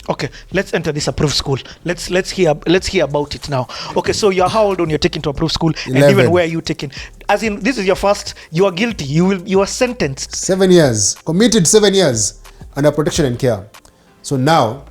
Okay, let's enter this approved school. Let's hear about it now. Okay, so you're how old when you're taken to approved school? 11. And even where are you taken? As in, this is your first, you are guilty, you are sentenced. 7 years, committed 7 years under protection and care. So now,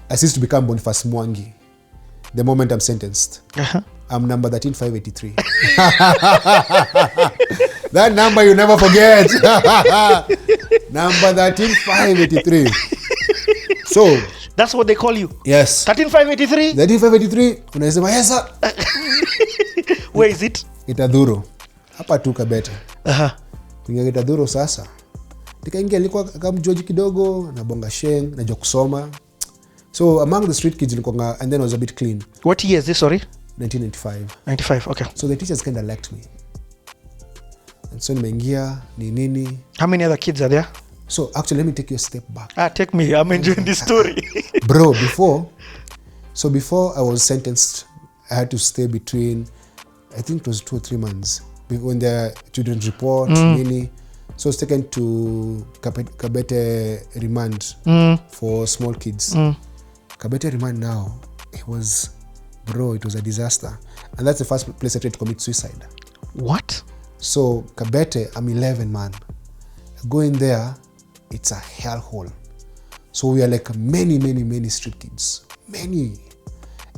I cease to become Boniface Mwangi the moment I'm sentenced. I'm number 13583. That number you never forget. Number 13583. So that's what they call you? Yes. 13583? 13583, unasema yes sir. Where is it? Itadhuru. Hapa tu Kabete. Kuingia Itadhuru sasa. Nikaingia alikuwa kama George kidogo na bonga sheng, najua kusoma. So among the street kids nilikuwa, and then I was a bit clean. What year is this, sorry? 1995. 95, okay. So the teachers kind of liked me. And so nimeingia ni nini. How many other kids are there? So actually let me take you a step back. Take me, I'm enjoying this story. Bro, before I was sentenced, I had to stay between, I think it was 2 or 3 months when the children's report, nini. So I was taken to Kabete remand for small kids. Kabete remand now, it was a disaster. And that's the first place I tried to commit suicide. What? So Kabete, I'm 11, man. I go in there, it's a hellhole. So we are like many street kids. Many.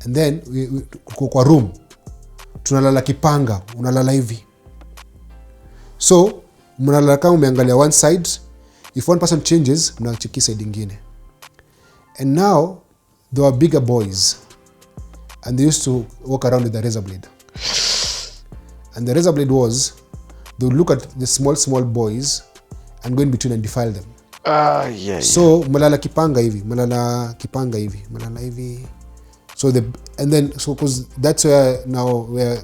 And then we kwa room. Tunalala kipanga, unalala hivi. So, mnalala kama umeangalia one side. If one person changes, mnacheki side ingine. And now, there were bigger boys. And they used to walk around with a razor blade. And the razor blade was, they would look at the small boys and go in between and defile them. Yeah. So, malala kipanga hivi. So, because that's where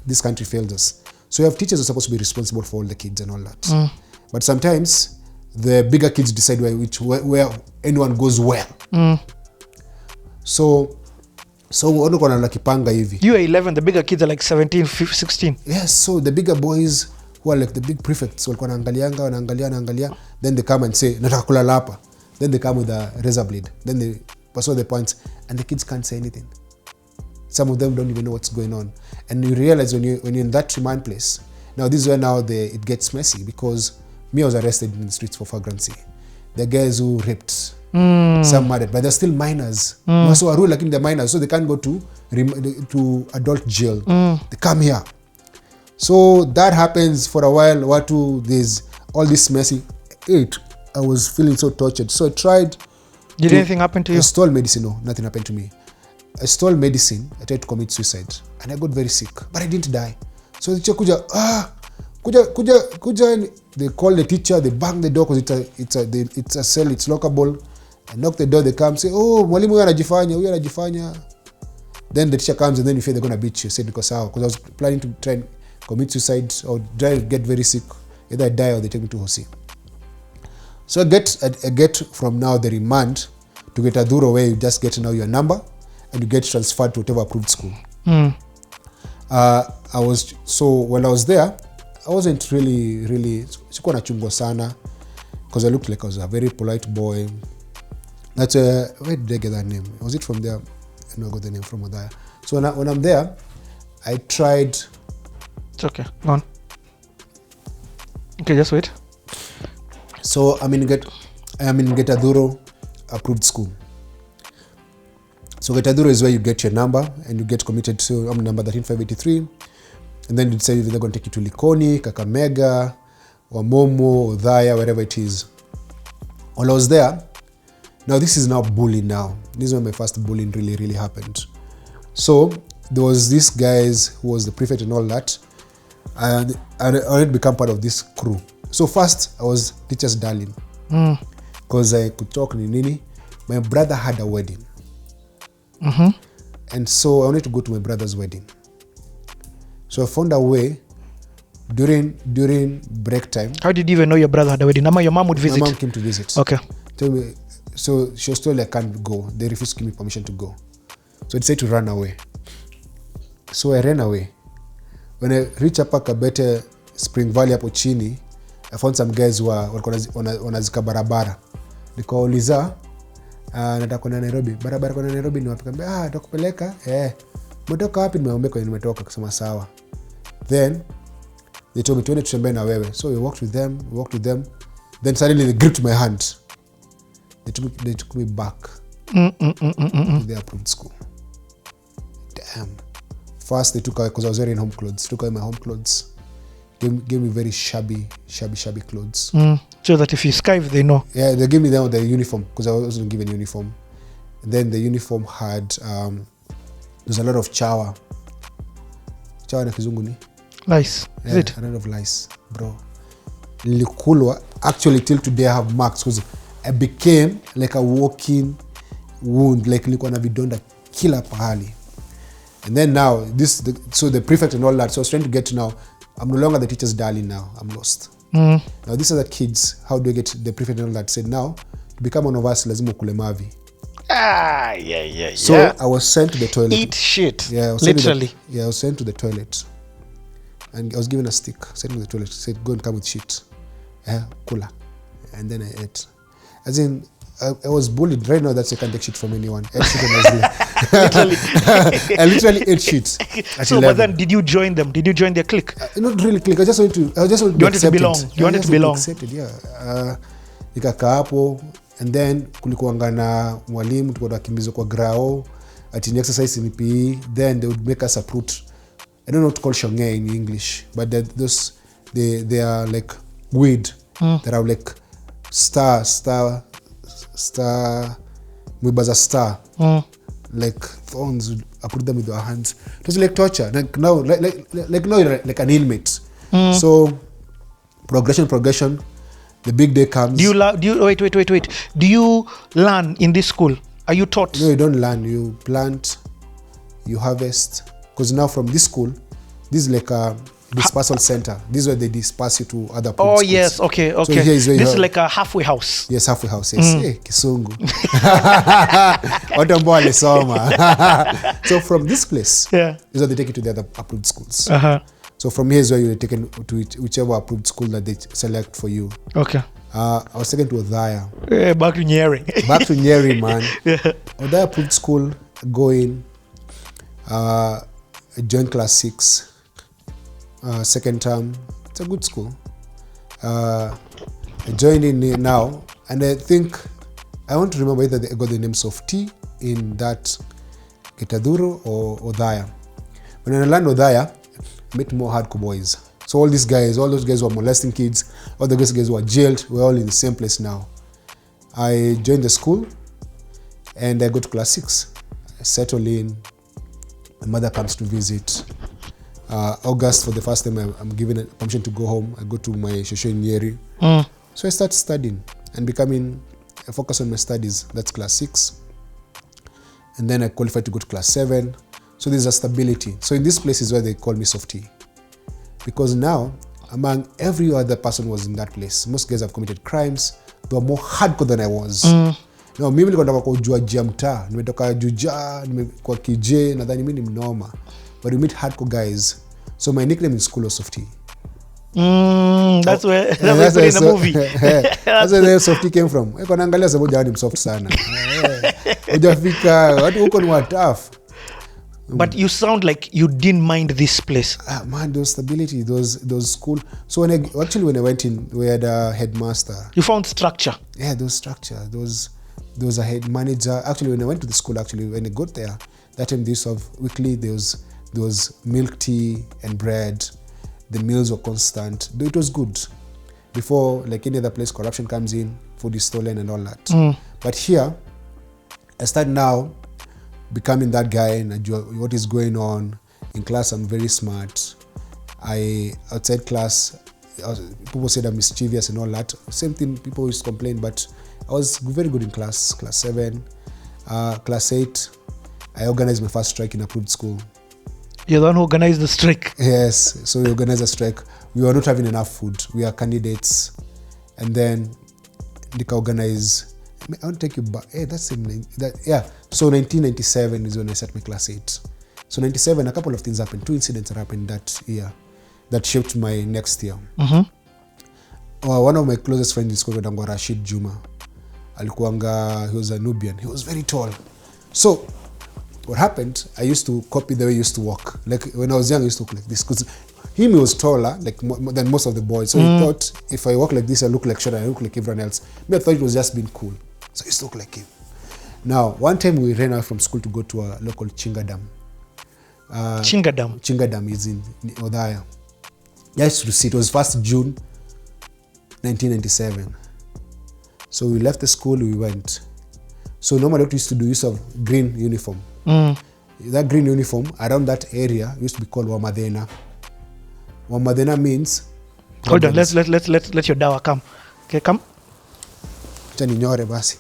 this country failed us. So, you have teachers who are supposed to be responsible for all the kids and all that. But sometimes, the bigger kids decide where anyone goes well. So wano kwa nalala kipanga hivi. You are 11, the bigger kids are like 17, 15, 16. Yes, so the bigger boys who are like the big prefects walikuwa wanaangalia, then they come and say nataka kulala hapa. Then they come with a razor blade. Then they pursue the points and the kids can't say anything. Some of them don't even know what's going on. And you realize when you're in that remand place, now this is where now it gets messy, because me, I was arrested in the streets for flagrancy. The guys who raped, some murdered, but they're still minors. So rule like in the minors, so they can't go to adult jail. They come here. So that happens for a while. There's all this messy. I was feeling so tortured. So I tried. Did anything happen to you? I stole medicine. No, nothing happened to me. I stole medicine. I tried to commit suicide, and I got very sick, but I didn't die. So the teacher kuja. They call the teacher. They bang the door because it's a cell. It's lockable. I knock the door. They come say, "Oh, mwalimu huyu anajifanya." Then the teacher comes and then you feel they're gonna beat you. I said because I was planning to try and commit suicide or try to get very sick. Either I die or they take me to Hosi. So I get from now the remand to get Adhuro, where you just get now your number and you get transferred to whatever approved school. When I was there, I wasn't really sikuwa nachungwa sana, because I looked like I was a very polite boy. That's where did I get that name? Was it from there? I know I got the name from there. So when I'm there, I tried. It's okay. Go on. Okay, just wait. So I'm in Getadhuro approved school. So Getadhuro is where you get your number and you get committed. So I'm number 13583, and then you decide if they're going to take you to Likoni, Kakamega, or Momo, or Dhaya, wherever it is. While I was there, now this is now bullying now. This is when my first bullying really happened. So there was this guys who was the prefect and all that, and I already become part of this crew. So first I was teacher's darling, because I could talk nini. My brother had a wedding, and so I wanted to go to my brother's wedding. So I found a way during break time. How did you even know your brother had a wedding? Your mom would visit? My mom came to visit. Okay. Tell me, so she was told I can't go. They refused to give me permission to go. So I decided to run away. So I ran away. When I reached up Kabete Spring Valley hapo chini, I found some guys who walikuwa wanazika barabara. Nikauliza nataka kwenda Nairobi. Barabara kwenda Nairobi ni wapi? Kaambia nitakupeleka. Umetoka wapi? Nimeambia kwa nimetoka. Kusema sawa. Then they told me tuende tutembee na wewe. So we walked with them. Then suddenly they gripped my hand. They took me back to the approved school. Damn. First they took away, because I was wearing home clothes. Took away my home clothes. Gave me very shabby clothes. So that if you skive, they know. Yeah, they gave me the uniform, because I wasn't given uniform. And then the uniform had there's a lot of chawa. Chawa na kizungu ni? Lice. Yeah, is it? A lot of lice, bro. Nilikulwa. Actually, till today I have marks, because I became like a walking wound. Like nilikuwa na vidonda kila pahali. And then now, so the prefect and all that, so I was trying to get to now, I'm no longer the teacher's darling now. I'm lost. Now these are the kids. How do I get the prefect and all that? Said now, to become one of us, lazima ukule mavi. Yeah. So I was sent to the toilet. Eat shit. Yeah, literally. I was sent to the toilet. And I was given a stick. Sent to the toilet. Said, go and come with shit. Kula. And then I ate. As in, I was bullied. Right now, that's I can't take shit from anyone. I ate shit literally. I literally ate shit. So, 11. But then, did you join them? Did you join their clique? Not really clique. I just wanted to be accepted. You wanted to belong. Accepted, yeah. Nikakaa hapo, and then kulikuwanga na mwalimu tulikuwa tunakimbizwa kwa grao ati ni exercise in PE. Then they would make us uproot. I don't know what to call shonge in English, but they are like weed that are like star mwibaza star like thorns. Would uproot them with our hands. It was like torture. Like now you're like an inmate. So progression. The big day comes. Wait. Do you learn in this school? Are you taught? No, you don't learn. You plant, you harvest. Because now from this school, this is like a dispersal center. This is where they disperse you to other schools. Yes, okay. So here is this is like a halfway house. Yes, halfway house. Yes. Hey, kisungu. Watu ambao walisoma. So from this place, this is where they take you to the other approved schools. So from here is where you're taken to whichever approved school that they select for you. Okay. I was taken to Othaya. Back to Nyeri. Back to Nyeri, man. Othaya approved school, go in. I joined class 6. Second term. It's a good school. I joined in now, and I think I want to remember either I got the name Softy in that Kitaduro or Othaya. When I learned Othaya, I met more hardcore boys. So all those guys who were molesting kids, all the guys who were jailed, we're all in the same place now. I joined the school and I go to class 6. I settle in. My mother comes to visit. August, for the first time, I'm given permission to go home. I go to my shosho in Nyeri. So I start studying and I focus on my studies. That's class 6. And then I qualified to go to class 7. So there's a stability. So in this place is where they call me Softy. Because now, among every other person who was in that place, most guys have committed crimes. They were more hardcore than I was. No, mimi nilikuwa nataka kujua mtaa. Nimetoka Juja, nimekuwa KJ, nadhani mimi ni mnoma. But we meet hardcore guys. So my nickname in school was Softy. That's where in the movie. That's where the Softy came from. Eko naangalia sababu jani msoft sana. Ujafika, watu huko ni tough. But you sound like you didn't mind this place. Man, there was stability, those school. So when I went in, we had a headmaster. You found structure. Yeah, there was structure. There was a head manager. Actually, when I went to the school, when I got there, that time this of weekly, there was milk, tea, and bread. The meals were constant. It was good. Before, like any other place, corruption comes in, food is stolen and all that. But here, I start now becoming that guy and what is going on. In class, I'm very smart. Outside class, people said I'm mischievous and all that. Same thing, people used to complain, but I was very good in class 7. Class 8, I organized my first strike in approved school. You're the one who organized the strike? Yes, so we organized a strike. We were not having enough food. We are candidates. And then, Nika organize. I want to take you back. So 1997 is when I set my class 8. So 97, a couple of things happened. 2 incidents happened that year that shaped my next year. one of my closest friends in school was Rashid Juma. He was a Nubian. He was very tall. So what happened, I used to copy the way he used to walk. Like when I was young, I used to walk like this. Because he was taller than most of the boys. So he thought, if I walk like this, I look like short, I look like everyone else. Me, I thought it was just being cool. So I used to look like him. Now, one time we ran out from school to go to a local Chinga Dam. Chinga Dam is in Odaya. Just to see, it was 1st June 1997. So we left the school, we went. So normally what we used to do, we used to have green uniform. That green uniform, around that area, used to be called Wamadena. Wamadena means... Hold on, let your dawa come. Okay, come. Chani nyore basi.